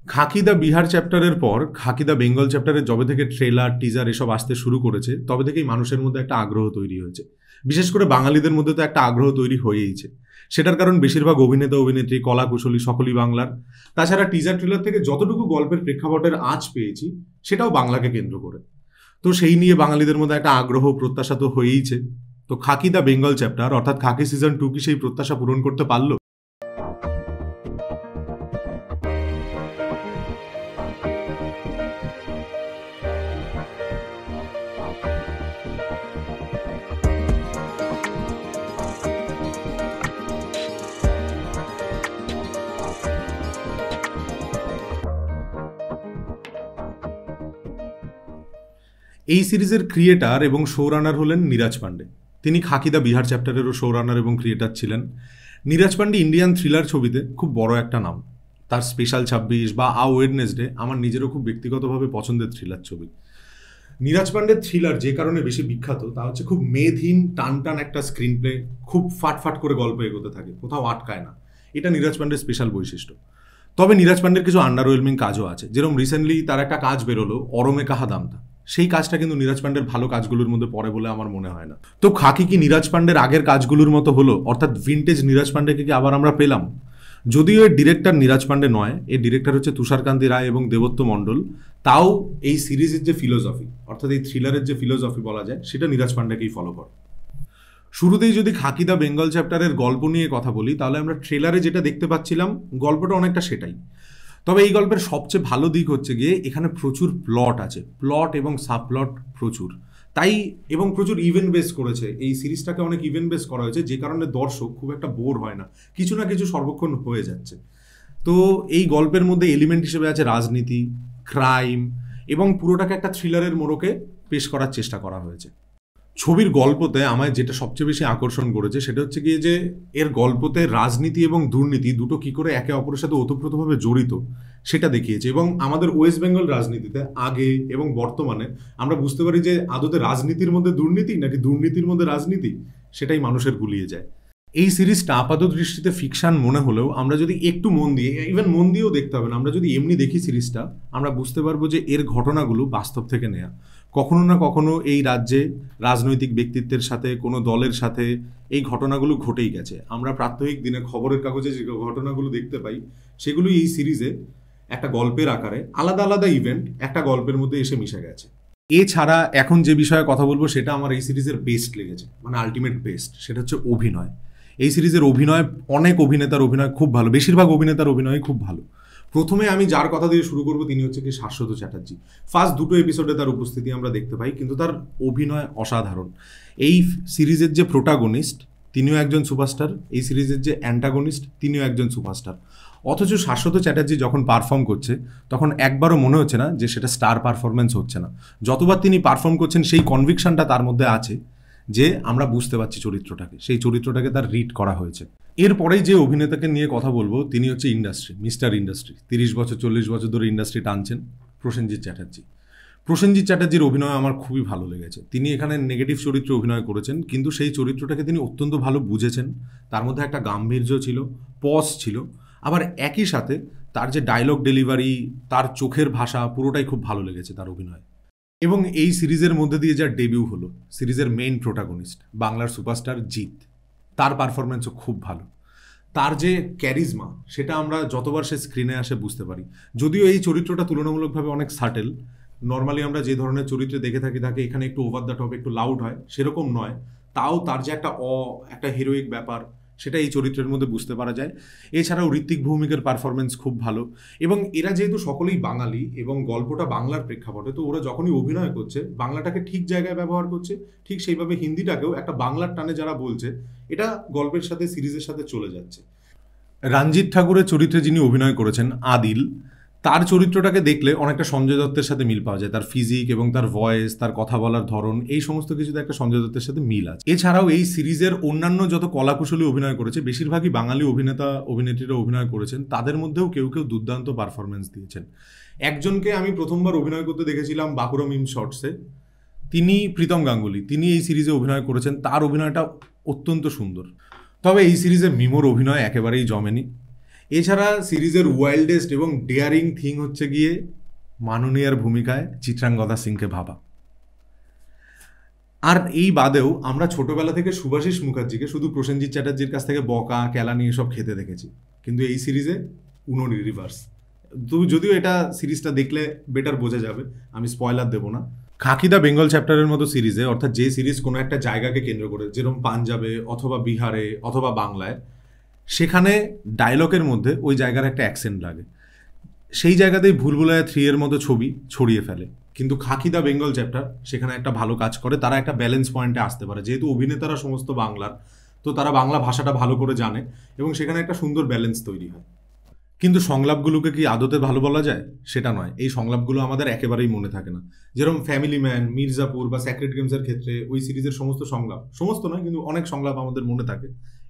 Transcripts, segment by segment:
খাকি the Bihar চ্যাপ্টারের পর খাকি the Bengal চ্যাপ্টারের যবে থেকে ট্রেলার টিজার এসব আসতে শুরু করেছে তবে থেকেই মানুষের মধ্যে একটা আগ্রহ তৈরি হয়েছে। বিশেষ করে বাঙালিদের মধ্যে তো একটা আগ্রহ তৈরি হয়েইছে। সেটার কারণ বেশিরভাগ অভিনেতা অভিনেত্রী কলা কুশলী সকলেই বাংলার। তাছাড়া টিজার ট্রেলার থেকে যতটুকু গল্পের প্রেক্ষাপটের আঁচ পেয়েছি সেটাও বাংলাকে কেন্দ্র করে। তো সেই নিয়ে বাঙালিদের মধ্যে একটা আগ্রহ প্রত্যাশা তো হয়েইছে। তো খাকি দ্য বেঙ্গল চ্যাপ্টার অর্থাৎ খাকি সিজন 2 কি সেই প্রত্যাশা পূরণ করতে পারলো? এই সিরিজের ক্রিয়েটার এবং শোরানার হলেন নীরাজ পান্ডে। তিনি খাকি দ্য বিহার চ্যাপ্টারেরও শোরানার এবং ক্রিয়েটার ছিলেন। নীরাজ পান্ডে ইন্ডিয়ান থ্রিলার ছবিতে খুব বড় একটা নাম। তার স্পেশাল 26 বা ওয়েডনেসডে আমার নিজেরও খুব ব্যক্তিগতভাবে পছন্দের থ্রিলার ছবি। নীরাজ পান্ডের থ্রিলার যে কারণে বেশি বিখ্যাত তা হচ্ছে খুব মেদহীন টান টান একটা স্ক্রিন প্লে, খুব ফাটফাট করে গল্প এগোতে থাকে, কোথাও আটকায় না। এটা নীরাজ পান্ডের স্পেশাল বৈশিষ্ট্য। তবে নীরাজ পান্ডের কিছু আন্ডারওয়েলমিং কাজও আছে। যেরকম রিসেন্টলি তার একটা কাজ বেরোলো অরমে কাহা দামতা, সেই কাজটা কিন্তু নীরাজ পান্ডের ভালো কাজগুলোর মধ্যে পড়ে বলে আমার মনে হয় না। তো খাকি কি নীরাজ পান্ডের আগের কাজগুলোর মতো হলো, অর্থাৎ ভিনটেজ নীরাজ পান্ডেকে কি আবার আমরা পেলাম? যদিও এর ডিরেক্টর নীরাজ পান্ডে নয়, এর ডিরেক্টর হচ্ছে তুষারকান্তি রায় এবং দেবত্ব মণ্ডল, তাও এই সিরিজের যে ফিলোসফি অর্থাৎ এই থ্রিলারের যে ফিলোসফি বলা যায় সেটা নীরাজ পান্ডেকেই ফলো করে। শুরুতেই যদি খাকি দ্য বেঙ্গল চ্যাপ্টারের গল্প নিয়ে কথা বলি তাহলে আমরা ট্রেলারে যেটা দেখতে পাচ্ছিলাম গল্পটা অনেকটা সেটাই। তবে এই গল্পের সবচেয়ে ভালো দিক হচ্ছে গিয়ে এখানে প্রচুর প্লট আছে, প্লট এবং সাবপ্লট প্রচুর। তাই এবং প্রচুর ইভেন্ট বেস করেছে এই সিরিজটাকে, অনেক ইভেন্ট বেস করা হয়েছে যে কারণে দর্শক খুব একটা বোর হয় না, কিছু না কিছু সর্বক্ষণ হয়ে যাচ্ছে। তো এই গল্পের মধ্যে এলিমেন্ট হিসেবে আছে রাজনীতি, ক্রাইম এবং পুরোটাকে একটা থ্রিলারের মোড়কে পেশ করার চেষ্টা করা হয়েছে। ছবির গল্পতে আমায় যেটা সবচেয়ে বেশি আকর্ষণ করেছে সেটা হচ্ছে গিয়ে যে এর গল্পতে রাজনীতি এবং দুর্নীতি দুটো কি করে একে অপরের সাথে ওতপ্রোতভাবে জড়িত সেটা দেখিয়েছে। এবং আমাদের ওয়েস্ট বেঙ্গল রাজনীতিতে আগে এবং বর্তমানে আমরা বুঝতে পারি যে আদতে রাজনীতির মধ্যে দুর্নীতি নাকি দুর্নীতির মধ্যে রাজনীতি, সেটাই মানুষের গুলিয়ে যায়। এই সিরিজটা আপাত দৃষ্টিতে ফিকশন মনে হলেও আমরা যদি একটু মন দিয়ে, ইভেন মন দিয়েও দেখতে হবে না, আমরা যদি এমনি দেখি সিরিজটা আমরা বুঝতে পারবো যে এর ঘটনাগুলো বাস্তব থেকে নেয়া। কখনো না কখনো এই রাজ্যে রাজনৈতিক ব্যক্তিত্বের সাথে কোনো দলের সাথে এই ঘটনাগুলো ঘটেই গেছে। আমরা প্রাত্যহিক দিনে খবরের কাগজে যে ঘটনাগুলো দেখতে পাই সেগুলোই এই সিরিজে একটা গল্পের আকারে আলাদা আলাদা ইভেন্ট একটা গল্পের মধ্যে এসে মিশে গেছে। এছাড়া এখন যে বিষয়ে কথা বলবো সেটা আমার এই সিরিজের বেস্ট লেগেছে, মানে আলটিমেট বেস্ট, সেটা হচ্ছে অভিনয়। এই সিরিজের অভিনয়, অনেক অভিনেতার অভিনয় খুব ভালো, বেশিরভাগ অভিনেতার অভিনয় খুব ভালো। প্রথমে আমি যার কথা দিয়ে শুরু করবো তিনি হচ্ছে কি শাশ্বত চ্যাটার্জি। ফার্স্ট দুটো এপিসোডে তার উপস্থিতি আমরা দেখতে পাই, কিন্তু তার অভিনয় অসাধারণ। এই সিরিজের যে প্রোটাগনিস্ট তিনিও একজন সুপারস্টার, এই সিরিজের যে অ্যান্টাগনিস্ট তিনিও একজন সুপারস্টার। অথচ শাশ্বত চ্যাটার্জি যখন পারফর্ম করছে তখন একবারও মনে হচ্ছে না যে সেটা স্টার পারফরমেন্স হচ্ছে না। যতবার তিনি পারফর্ম করছেন সেই কনভিকশনটা তার মধ্যে আছে যে আমরা বুঝতে পারছি চরিত্রটাকে, সেই চরিত্রটাকে তার রিড করা হয়েছে। এরপরেই যে অভিনেতাকে নিয়ে কথা বলবো তিনি হচ্ছে ইন্ডাস্ট্রি, মিস্টার ইন্ডাস্ট্রি। 30 বছর 40 বছর ধরে ইন্ডাস্ট্রি টানছেন প্রসেনজিৎ চ্যাটার্জি। প্রসেনজিৎ চ্যাটার্জির অভিনয় আমার খুবই ভালো লেগেছে। তিনি এখানে নেগেটিভ চরিত্রে অভিনয় করেছেন, কিন্তু সেই চরিত্রটাকে তিনি অত্যন্ত ভালো বুঝেছেন। তার মধ্যে একটা গাম্ভীর্য ছিল, পজ ছিল, আবার একই সাথে তার যে ডায়লগ ডেলিভারি, তার চোখের ভাষা, পুরোটাই খুব ভালো লেগেছে তার অভিনয়। এবং এই সিরিজের মধ্যে দিয়ে যার ডেবিউ হলো, সিরিজের মেইন প্রোটাগনিস্ট বাংলার সুপারস্টার জিৎ, তার পারফরমেন্সও খুব ভালো। তার যে ক্যারিজমা সেটা আমরা যতবার সে স্ক্রিনে আসে বুঝতে পারি। যদিও এই চরিত্রটা তুলনামূলকভাবে অনেক সাটেল, নর্মালি আমরা যে ধরনের চরিত্রে দেখে থাকি তাকে এখানে একটু ওভার দ্য টপ, একটু লাউড হয়, সেরকম নয়। তাও তার যে একটা হিরোইক ব্যাপার সেটা এই চরিত্রের মধ্যে বুঝতে পারা যায়। এছাড়াও ঋত্বিক ভৌমিকের পারফরমেন্স খুব ভালো। এবং এরা যেহেতু সকলেই বাঙালি এবং গল্পটা বাংলার প্রেক্ষাপটে, তো ওরা যখনই অভিনয় করছে বাংলাটাকে ঠিক জায়গায় ব্যবহার করছে, ঠিক সেইভাবে হিন্দিটাকেও একটা বাংলার টানে যারা বলছে, এটা গল্পের সাথে সিরিজের সাথে চলে যাচ্ছে। রঞ্জিত ঠাকুরের চরিত্রে যিনি অভিনয় করেছেন আদিল, তার চরিত্রটাকে দেখলে অনেকটা সঞ্জয় দত্তের সাথে মিল পাওয়া যায়। তার ফিজিক এবং তার ভয়েস, তার কথা বলার ধরন, এই সমস্ত কিছুতে একটা সঞ্জয় দত্তের সাথে মিল আছে। এছাড়াও এই সিরিজের অন্যান্য যত কলাকুশলী অভিনয় করেছে বেশিরভাগই বাঙালি অভিনেতা অভিনেত্রীরা অভিনয় করেছেন। তাদের মধ্যেও কেউ কেউ দুর্দান্ত পারফরমেন্স দিয়েছেন। একজনকে আমি প্রথমবার অভিনয় করতে দেখেছিলাম বাঁকুড়া মিম শর্টসে, তিনি প্রীতম গাঙ্গুলি, তিনি এই সিরিজে অভিনয় করেছেন। তার অভিনয়টা অত্যন্ত সুন্দর। তবে এই সিরিজে মিমোর অভিনয় একেবারেই জমেনি। এছাড়া সিরিজের ওয়াইল্ডেস্ট এবং ডেয়ারিং থিং হচ্ছে গিয়ে মাননীয়ার ভূমিকায় চিত্রাঙ্গদা সিংকে ভাবা। আর এই বাদেও আমরা ছোটবেলা থেকে শুভাশিস মুখার্জিকে শুধু প্রসেনজিৎ চ্যাটার্জির কাছ থেকে বকা কেলানি এসব খেতে দেখেছি, কিন্তু এই সিরিজে উনোর রিভার্স। তো যদিও এটা সিরিজটা দেখলে বেটার বোঝা যাবে, আমি স্পয়লার দেবো না। খাকি দ্য বেঙ্গল চ্যাপ্টারের মতো সিরিজে, অর্থাৎ যে সিরিজ কোনো একটা জায়গাকে কেন্দ্র করে, যেরকম পাঞ্জাবে অথবা বিহারে অথবা বাংলায়, সেখানে ডায়লগের মধ্যে ওই জায়গার একটা অ্যাকসেন্ট লাগে, সেই জায়গাতেই ভুলভুলাইয়া 3 এর মতো ছবি ছড়িয়ে ফেলে। কিন্তু খাকি দ্য বেঙ্গল চ্যাপ্টার সেখানে একটা ভালো কাজ করে, তারা একটা ব্যালেন্স পয়েন্টে আসতে পারে। যেহেতু অভিনেতারা সমস্ত বাংলার, তো তারা বাংলা ভাষাটা ভালো করে জানে এবং সেখানে একটা সুন্দর ব্যালেন্স তৈরি হয়। কিন্তু সংলাপগুলোকে কি আদতে ভালো বলা যায়? সেটা নয়। এই সংলাপগুলো আমাদের একেবারেই মনে থাকে না। যেরকম ফ্যামিলি ম্যান, মির্জাপুর বা সেক্রেট গেমসের ক্ষেত্রে ওই সিরিজের সমস্ত সংলাপ, সমস্ত নয় কিন্তু অনেক সংলাপ আমাদের মনে থাকে,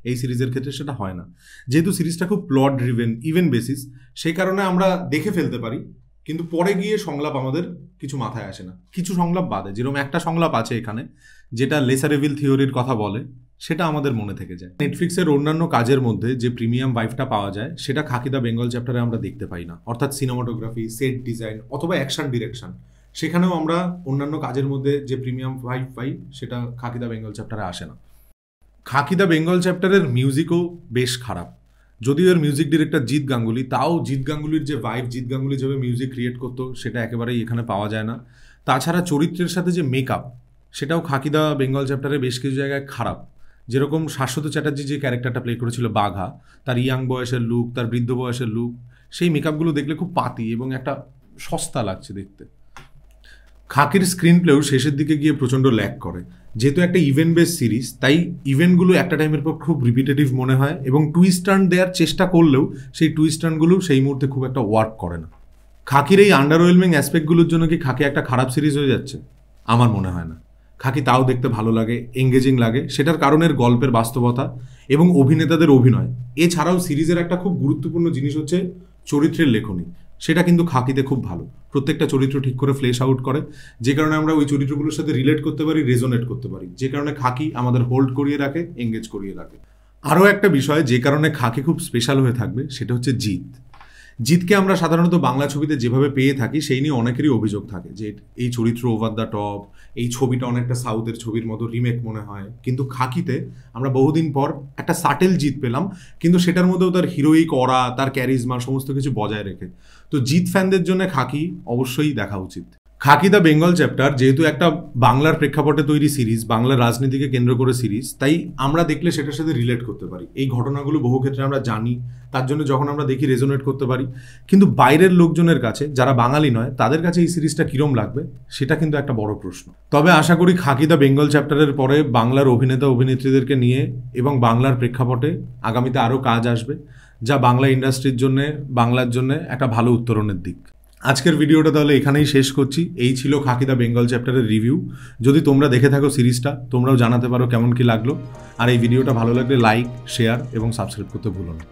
এই সিরিজের ক্ষেত্রে সেটা হয় না। যেহেতু সিরিজটা খুব প্লট ড্রিভেন, ইভেন্ট বেসিস, সেই কারণে আমরা দেখে ফেলতে পারি, কিন্তু পরে গিয়ে সংলাপ আমাদের কিছু মাথায় আসে না, কিছু সংলাপ বাদে। যেরকম একটা সংলাপ আছে এখানে যেটা লেসার এভিল থিওরির কথা বলে, সেটা আমাদের মনে থেকে যায়। নেটফ্লিক্সের অন্যান্য কাজের মধ্যে যে প্রিমিয়াম ভাইবটা পাওয়া যায় সেটা খাকি দ্য বেঙ্গল চ্যাপ্টারে আমরা দেখতে পাই না, অর্থাৎ সিনেমাটোগ্রাফি, সেট ডিজাইন অথবা অ্যাকশন ডিরেকশন, সেখানেও আমরা অন্যান্য কাজের মধ্যে যে প্রিমিয়াম ভাইব পাই সেটা খাকি দ্য বেঙ্গল চ্যাপ্টারে আসে না। খাকি দ্য বেঙ্গল চ্যাপ্টারের মিউজিকও বেশ খারাপ, যদিও এর মিউজিক ডিরেক্টর জিৎ গাঙ্গুলি, তাও জিৎ গাঙ্গুলির যে ভাইব, জিৎ গাঙ্গুলি যেভাবে মিউজিক ক্রিয়েট করতো সেটা একেবারেই এখানে পাওয়া যায় না। তাছাড়া চরিত্রের সাথে যে মেকআপ, সেটাও খাকি দ্য বেঙ্গল চ্যাপ্টারে বেশ কিছু জায়গায় খারাপ। যেরকম শাশ্বত চ্যাটার্জি যে ক্যারেক্টারটা প্লে করেছিল বাঘা, তার ইয়াং বয়সের লুক, তার বৃদ্ধ বয়সের লুক, সেই মেকআপগুলো দেখলে খুব পাতি এবং একটা সস্তা লাগছে দেখতে। খাকির স্ক্রিন প্লেও শেষের দিকে গিয়ে প্রচণ্ড ল্যাক করে। যেহেতু একটা ইভেন্ট বেস সিরিজ, তাই ইভেন্টগুলো একটা টাইমের পর খুব রিপিটেটিভ মনে হয় এবং টুইস্ট টার্ন দেওয়ার চেষ্টা করলেও সেই টুইস্ট টার্নগুলো সেই মুহূর্তে খুব একটা ওয়ার্ক করে না। খাকির এই আন্ডারওয়েলমিং অ্যাসপেক্টগুলোর জন্য কি খাকি একটা খারাপ সিরিজ হয়ে যাচ্ছে? আমার মনে হয় না। খাকি তাও দেখতে ভালো লাগে, এঙ্গেজিং লাগে, সেটার কারণের গল্পের বাস্তবতা এবং অভিনেতাদের অভিনয়। এছাড়াও সিরিজের একটা খুব গুরুত্বপূর্ণ জিনিস হচ্ছে চরিত্রের লেখনী, সেটা কিন্তু খাকিতে খুব ভালো। প্রত্যেকটা চরিত্র ঠিক করে ফ্লেশ আউট করে, যে কারণে আমরা ওই চরিত্রগুলোর সাথে রিলেট করতে পারি, রেজোনেট করতে পারি, যে কারণে খাকি আমাদের হোল্ড করিয়ে রাখে, এঙ্গেজ করিয়ে রাখে। আরও একটা বিষয় যে কারণে খাকি খুব স্পেশাল হয়ে থাকবে সেটা হচ্ছে জিৎ। জিৎকে আমরা সাধারণত বাংলা ছবিতে যেভাবে পেয়ে থাকি সেই নিয়ে অনেকেরই অভিযোগ থাকে যে এই চরিত্র ওভার দ্য টপ, এই ছবিটা অনেকটা সাউথের ছবির মতো রিমেক মনে হয়। কিন্তু খাকিতে আমরা বহুদিন পর একটা সাটেল জিৎ পেলাম, কিন্তু সেটার মধ্যেও তার হিরোইক অরা, তার ক্যারিজমা সমস্ত কিছু বজায় রেখে। তো জিৎ ফ্যানদের জন্য খাকি অবশ্যই দেখা উচিত। খাকি দ্য বেঙ্গল চ্যাপ্টার যেহেতু একটা বাংলার প্রেক্ষাপটে তৈরি সিরিজ, বাংলার রাজনীতিকে কেন্দ্র করে সিরিজ, তাই আমরা দেখলে সেটার সাথে রিলেট করতে পারি। এই ঘটনাগুলো বহু ক্ষেত্রে আমরা জানি, তার জন্য যখন আমরা দেখি রেজোনেট করতে পারি। কিন্তু বাইরের লোকজনের কাছে, যারা বাঙালি নয়, তাদের কাছে এই সিরিজটা কিরম লাগবে সেটা কিন্তু একটা বড় প্রশ্ন। তবে আশা করি খাকি দ্য বেঙ্গল চ্যাপ্টারের পরে বাংলার অভিনেতা অভিনেত্রীদেরকে নিয়ে এবং বাংলার প্রেক্ষাপটে আগামীতে আরও কাজ আসবে, যা বাংলা ইন্ডাস্ট্রির জন্যে, বাংলার জন্যে একটা ভালো উত্তরণের দিক। আজকের ভিডিওটা তাহলে এখানেই শেষ করছি। এই ছিল খাকি দ্য বেঙ্গল চ্যাপ্টারের রিভিউ। যদি তোমরা দেখে থাকো সিরিজটা, তোমরাও জানাতে পারো কেমন কি লাগলো। আর এই ভিডিওটা ভালো লাগলে লাইক, শেয়ার এবং সাবস্ক্রাইব করতে ভুলো না।